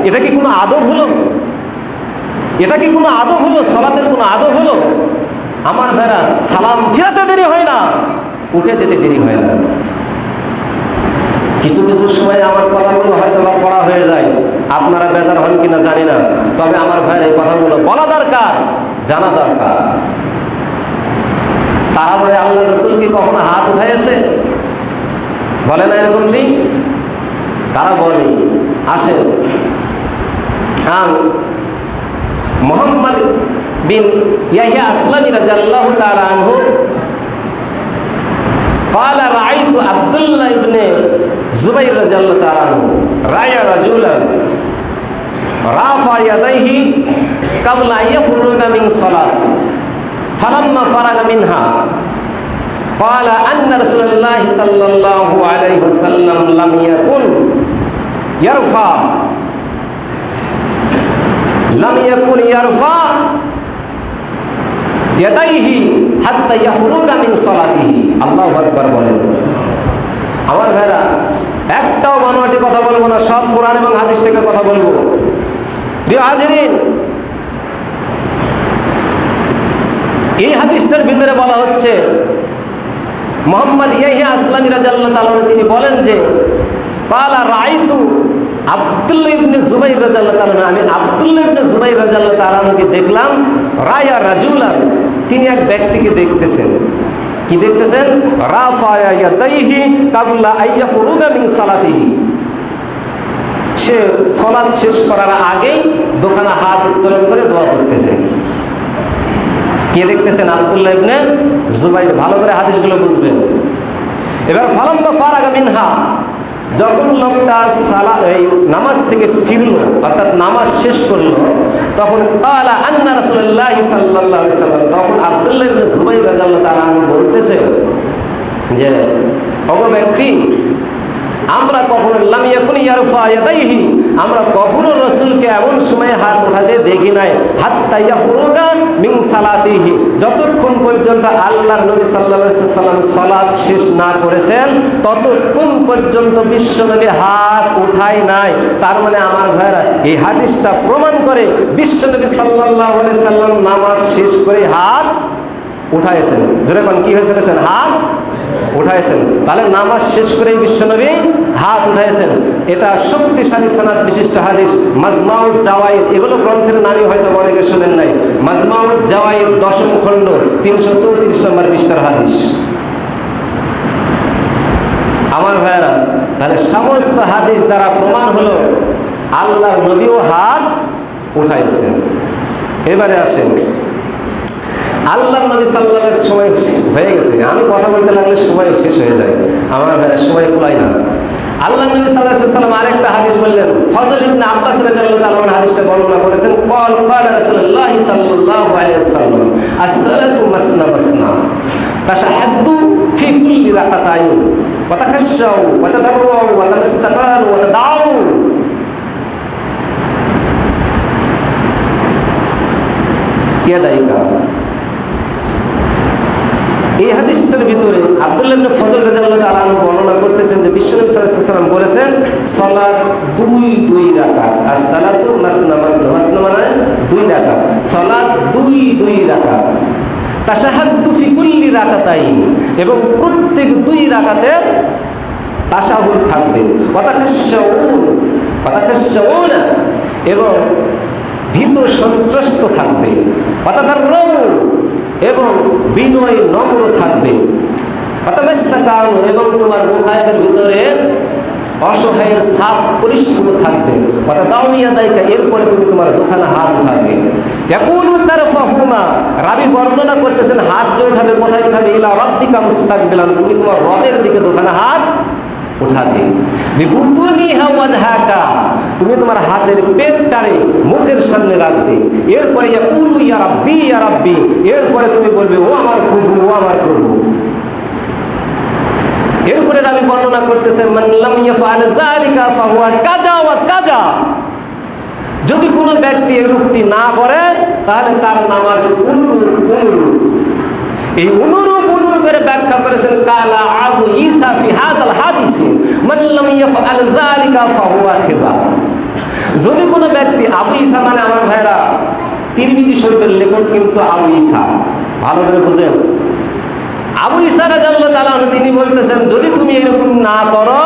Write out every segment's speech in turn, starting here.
এটা কি কোনো আদব হলো? এটা কি কোনো আদব হলো? সালাতের কোনো আদব হলো? আমার ভাইরা, সালাম ফিরাতে দেরি হয় না, উঠে যেতে দেরি হয় না। কিছু কিছু সময় আমার কথাগুলো হয়তো বা পড়া হয়ে যায়, আপনারা বেজার হন কিনা জানি না, তবে আমার ভাইয়ের এই কথাগুলো বলা দরকার, জানা দরকার। তাহলে আল্লাহ রাসূল কি কখনো হাত উঠাইছে? বলে না এরকমটি? তারা বলে। আসেন, মুহাম্মদ বিন ইয়াহইয়া আসলামী রাদিয়াল্লাহু তাআলা আনহু قال رأيت عبد الله بن زبير رضي الله تعالى عنه رأى رجلا رافع يديه قبل أن يفرغ من صلاة فلما فرغ منها قال أن رسول الله صلى الله عليه وسلم لم يكن يرفع ইয়াদাইহি হাত্তা ইয়াফরুগা মিন সালাতিহি। আল্লাহু আকবার বলেন। আমার ভাইরা, একটাও বানোয়াটি কথা বলবো না, সব কোরআন এবং হাদিস থেকে কথা বলবো। প্রিয় হাজিরিন, এই হাদিসটার ভিতরে বলা হচ্ছে, মুহাম্মদ ইয়াহইয়া আসলামী রাদিয়াল্লাহু তাআলা তিনি বলেন যে, ক্বালা রাআইতু আব্দুল্লাহ ইবনে জুবাইর রাদিয়াল্লাহু তাআলা, আমি আব্দুল্লাহ ইবনে জুবাইর রাদিয়াল্লাহু তাআলাকে দেখলাম, রায়া রাজুলান, তিনি এক ব্যক্তিকে দেখতেছেন। কি দেখতেছেন? রাফা ইয়াদাইহি কাবলা আইয়াফরুগা মিন সালাতিহি, সে সালাত শেষ করার আগেই দোকানে হাত উত্তোলন করে দোয়া করতেছে। কে দেখতেছেন? আব্দুল্লাহ ইবনে জুবাইর। ভালো করে হাদিসগুলো বুঝবেন। এবার ফালাম্মা ফারাগা মিনহা, যখন লোকটা নামাজ থেকে ফিরল, অর্থাৎ নামাজ শেষ করলো, তখন ক্বালা আন্না রাসূলুল্লাহ সাল্লাল্লাহু আলাইহি সাল্লাম, তখন আব্দুল্লাহ ইবনে জুবাইর রাদিয়াল্লাহু তাআলা আনহু বলতেছে যে, ওগো ব্যক্তি, আমরা কখনো লাম ইয়াকুন ইয়ারফা ইয়াদাইহি, আমরা কখনো রাসূলকে এমন সময় হাত উঠাতে দেখি নাই, হাত্তা ইয়াফরুগা মিন সালাতিহি, যতক্ষণ পর্যন্ত আল্লাহর নবী সাল্লাল্লাহু আলাইহি সাল্লাম সালাত শেষ না করেছেন ততক্ষণ পর্যন্ত বিশ্বনবী হাত উঠায় নাই। তার মানে আমার ভাইরা, এই হাদিসটা প্রমাণ করে বিশ্বনবী সাল্লাল্লাহু আলাইহি সাল্লাম নামাজ শেষ করে হাত উঠাইছেন। যেরকম কি হয়ে ফেলেছেন? হাত উঠাইছেন। তাহলে নামাজ শেষ করে বিশ্বনবী হাত উঠাইছেন। এটা শক্তিশালী সনদ বিশিষ্ট হাদিস। মাজমাউল জাওয়াইদ, এগুলো গ্রন্থের নামই হয়তো অনেকে শোনেন নাই। মাজমাউল জাওয়াইদ 10ম খণ্ড 334 নম্বর পৃষ্ঠার হাদিস। আমার ভাইরা, তাহলে সমস্ত হাদিস দ্বারা প্রমাণ হলো আল্লাহর নবীও হাত উঠাইছেন। এবারে আসেন, আল্লাহর নবী সাল্লাল্লাহু আলাইহি সময় হয়ে গেছে, আমি কথা বলতে লাগলে সময় শেষ হয়ে যায়, আমার সময় কুলায় না। আল্লাহর নবী সাল্লাল্লাহু আলাইহি সাল্লাম আরেকটা হাদিস বললেন। ফজল ইবনে আব্বাস রাদিয়াল্লাহু তাআলা আনহু হাদিসটা বর্ণনা করেছেন। ক্বালা রাসূলুল্লাহ সাল্লাল্লাহু আলাইহি ওয়াসাল্লাম, as-salatu masna masna tashahhadu fi kulli rak'atayn wa takhashaw wa tadarru wa tamastaqanu wa tad'u ইয়াদাইকা। এই হাদিসটার ভিতরে আব্দুল্লাহ ইবনে ফজল রাদিয়াল্লাহু তাআলা আনহু বর্ণনা করতেছেন যে বিশ্বনবী সাল্লাল্লাহু আলাইহি ওয়াসাল্লাম বলেছেন, সালাত 2 রাকাত, as-salatu masna masna, masna মানে 2 রাকাত, সালাত 2 রাকাত, তাশাহাদু ফি কুল্লি রাকাতাইন, এবং প্রত্যেক 2 রাকাতে তাশাহুদ থাকবে, ওয়া তাখাশশাউন, এবং ভীত সন্ত্রস্ত থাকবে, ওয়া তাদাররু, এবং বিনয় নম্র থাকবে, এবং তোমার মুখায়ের ভিতরে অসহায়ের ছাপ পরিস্ফুট থাকবে, এরপরে তুমি তোমার দোকানে হাত উঠাবে। রাবি বর্ণনা করতেছেন, হাত যে উঠাবে, কোথায় উঠাবে? ইলা রাব্বিকা মুস্তাকবিলান, তুমি তোমার রবের দিকে দোকানে হাত উঠাবে। তুমি তোমার হাতের পেটটারে মুখের সামনে রাখবে। এরপরে ইয়া রাব্বি ইয়া রাব্বি, এরপরে তুমি বলবে, ও আমার প্রভু, ও আমার প্রভু। এরপরে আমি বর্ণনা করতেছেন, মান লাম ইয়াফআল যালিকা ফাহুয়া কাজা ওয়া কাজা, যদি কোনো ব্যক্তি এই রূপটি না করে তাহলে তার নামাজ অনুরূপ। এই অনুরূপের ব্যাখ্যা করেছেন কালা আবু ঈসা ফি হাযাল হাদিস, মান লাম ইয়াফআল যালিকা ফাহুয়া খিজাস। যদি কোনো ব্যক্তি, আবু ঈসা মানে আমার ভাইরা তিরমিজি শরীফের লেখক কিন্তু আবু ঈসা, ভালো করে বুঝেন। আবু ঈসা রাদিয়াল্লাহু তাআলা তিনি বলতেছেন, যদি তুমি এরকম না করো,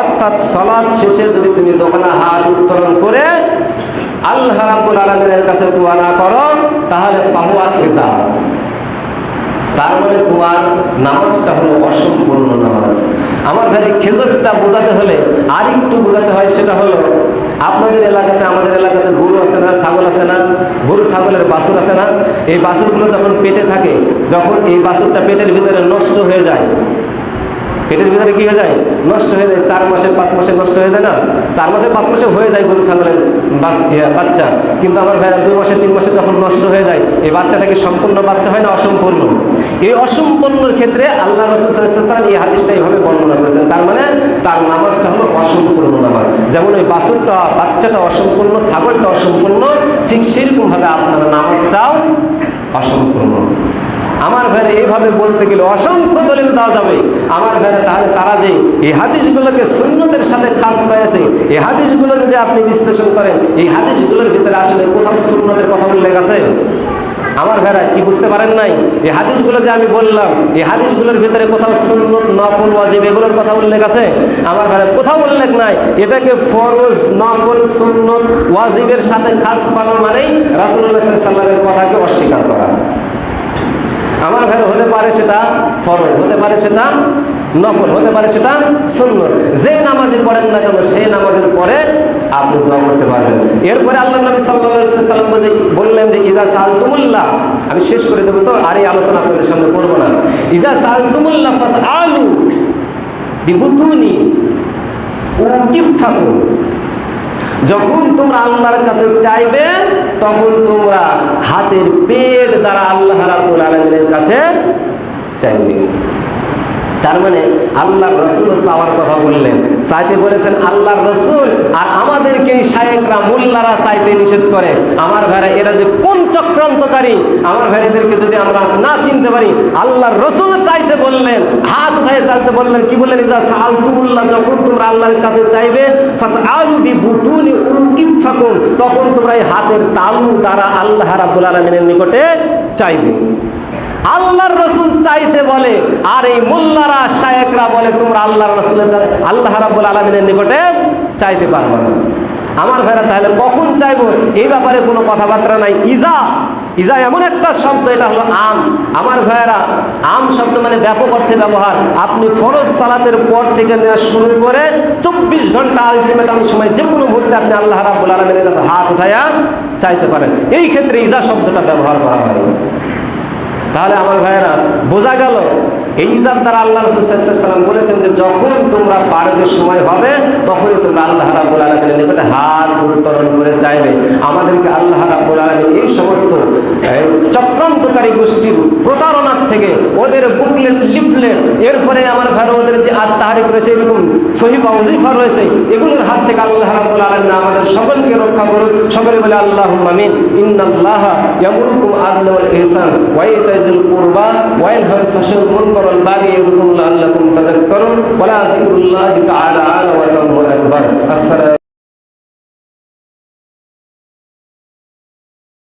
অর্থাৎ সালাত শেষে যদি তুমি দোকানে হাত উত্তোলন করে আল্লাহ রাব্বুল আলামিনের কাছে দোয়া না করো, তাহলে ফাহুয়া খিজাজ, তার মানে তোমার নামাজটা হলো অসম্পূর্ণ নামাজ। আমার ভাই খেজাজটা বোঝাতে হলে আর একটু বোঝাতে হয়, সেটা হলো আপনাদের এলাকাতে, আমাদের এলাকাতে গরু আছে না, ছাগল আছে না, গরু ছাগলের বাছুর আছে না, এই বাছুরগুলো যখন পেটে থাকে, যখন এই বাছুরটা পেটের ভিতরে নষ্ট হয়ে যায়, পেটের ভিতরে কি হয়ে যায়, নষ্ট হয়ে যায়, 4 মাসে 5 মাসে নষ্ট হয়ে যায় না, 4 মাসে 5 মাসে হয়ে যায় গরু ছাগলের বাচ্চা, কিন্তু আমার ভাইরা 2 মাসে 3 মাসে যখন নষ্ট হয়ে যায়, এই বাচ্চাটা কি সম্পূর্ণ বাচ্চা হয় না অসম্পূর্ণ? এই অসম্পূর্ণর ক্ষেত্রে আল্লাহ রাসূল সাল্লাল্লাহু আলাইহি ওয়াসাল্লাম এই হাদিসটা এইভাবে বর্ণনা করেছেন, তার মানে তার নামাজটা হলো অসম্পূর্ণ নামাজ। যেমন ওই বাছুরটা, বাচ্চাটা অসম্পূর্ণ, ছাগলটা অসম্পূর্ণ, ঠিক সেরকম ভাবে আপনার নামাজটাও অসম্পূর্ণ। আমার ভাইরা এইভাবে বলতে গেলে অসংখ্য দলিল দেওয়া যাবে আমার ভাইরা। তাহলে তারা যে এই হাদিসগুলোকে সুন্নতের সাথে খাস পাইছে, এই হাদিসগুলো যদি আপনি বিশ্লেষণ করেন, এই হাদিসগুলোর ভিতরে আসলে কোথাও সুন্নতের কথা উল্লেখ আছে? আমার ভাইরা কি বুঝতে পারেন নাই? এই হাদিসগুলো যে আমি বললাম, এই হাদিসগুলোর ভিতরে কোথাও সুন্নত, নফল, ওয়াজিব এগুলোর কথা উল্লেখ আছে? আমার ভাইরা কোথাও উল্লেখ নাই। এটাকে ফরজ, নফল, সুন্নত, ওয়াজিবের সাথে খাস পালন মানেই রাসূলুল্লাহ সাল্লাল্লাহু আলাইহি ওয়াসাল্লামের কথাকে অস্বীকার করা। আমার ভাই হতে পারে সেটা ফরজ, হতে পারে সেটা নফল, হতে পারে সেটা সুন্নত। যে নামাজে পড়েন না কেন, সেই নামাজের পরে আপনি দোয়া করতে পারবেন। এরপরে আল্লাহ নবী সাল্লাল্লাহু আলাইহি ওয়াসাল্লাম বললেন যে ইজা সালতুমুল্লাহ, আমি শেষ করে দেবো তো, আর এই আলোচনা আপনাদের সামনে করবো না। ইজা সালতুমুল্লাহ ফাসআলু বিবুতুনি উকিফাকুম, যখন তোমরা আল্লাহর কাছে চাইবে, তখন তোমরা হাতের পেট দ্বারা আল্লাহ রাব্বুল আলামিনের কাছে চাইবে। তার মানে আল্লাহর রাসূল চাওয়ার কথা বললেন, চাইতে বলেছেন আল্লাহর রাসূল, আর আমাদেরকে শায়েখরা, মোল্লারা চাইতে নিষেধ করে। আমার ভাইরা এরা যে কোন চক্রান্তকারী, আমার ভাইদেরকে যদি আমরা না চিনতে পারি, আল্লাহর রাসূল চাইতে বললেন, হাত উঠায় চাইতে বললেন, কি বললেন? ইজা সাআলতুমুল্লাহ, যখন তোমরা আল্লাহর কাছে চাইবে, ফাসআলু বিবুতুনি উকিফাকুম, তখন তোমরা এই হাতের তালু দ্বারা আল্লাহ রাব্বুল আলামিনের নিকটে চাইবে। আল্লাহর রাসূল চাইতে বলে, আর এই মোল্লারা, শায়েখরা বলে তোমরা আল্লাহর রাসূলের, আল্লাহ রাব্বুল আলামিনের নিকটে চাইতে পারবে না। আমার ভাইরা তাহলে কখন চাইবো এই ব্যাপারে কোনো কথাবার্তা নাই। ইজা, ইজা এমন একটা শব্দ, এটা হলো আম। আমার ভাইরা আম শব্দ মানে ব্যাপক অর্থে ব্যবহার। আপনি ফরজ সালাতের পর থেকে নেওয়া শুরু করে 24 ঘন্টা আলটিমেটাম সময় যে কোনো মুহূর্তে আপনি আল্লাহ রাব্বুল আলামিনের কাছে হাত উঠায়া চাইতে পারেন। এই ক্ষেত্রে ইজা শব্দটা ব্যবহার করা হয়। তাহলে আমার ভাইয়েরা বোঝা গেল, এই ইজার দ্বারা আল্লাহ রাসূল সাল্লাল্লাহু আলাইহি ওয়াসাল্লাম বলেছেন যে যখন তোমরা পারবে, সময় হবে, তখনই তোমরা আল্লাহ রাব্বুল আলামিনের নিকটে হাত উত্তোলন করে চাইবে। আমাদেরকে আল্লাহ রাব্বুল আলামিন এই সমস্ত চক্রান্তকারী গোষ্ঠীর প্রতারণার থেকে, ওদের বুকলেট, লিফলেট, এরপরে আমার ভাইরা ওদের যে আত্মহারি করেছে, এরকম সহিফা ওজিফা রয়েছে, এগুলোর হাত থেকে আল্লাহ রাব্বুল আলামিন আমাদের সকলকে রক্ষা করুন। সকলে বলে আল্লাহুম্মা আমিন। ইন্নাল্লাহা ইয়ামুরুকুম আদলা ওয়াল ইহসান ওয়া ইতাইযিল কুরবা ওয়া ইয়ানহা আনিল ফাহশাই ওয়াল মুনকার ওয়াল বাগি ইয়াযকুরুকুম লাআল্লাকুম তাযাক্কারুন ওয়া লা যিকরুল্লাহি তাআলা আ'লা ওয়া আকবার। আসসালামু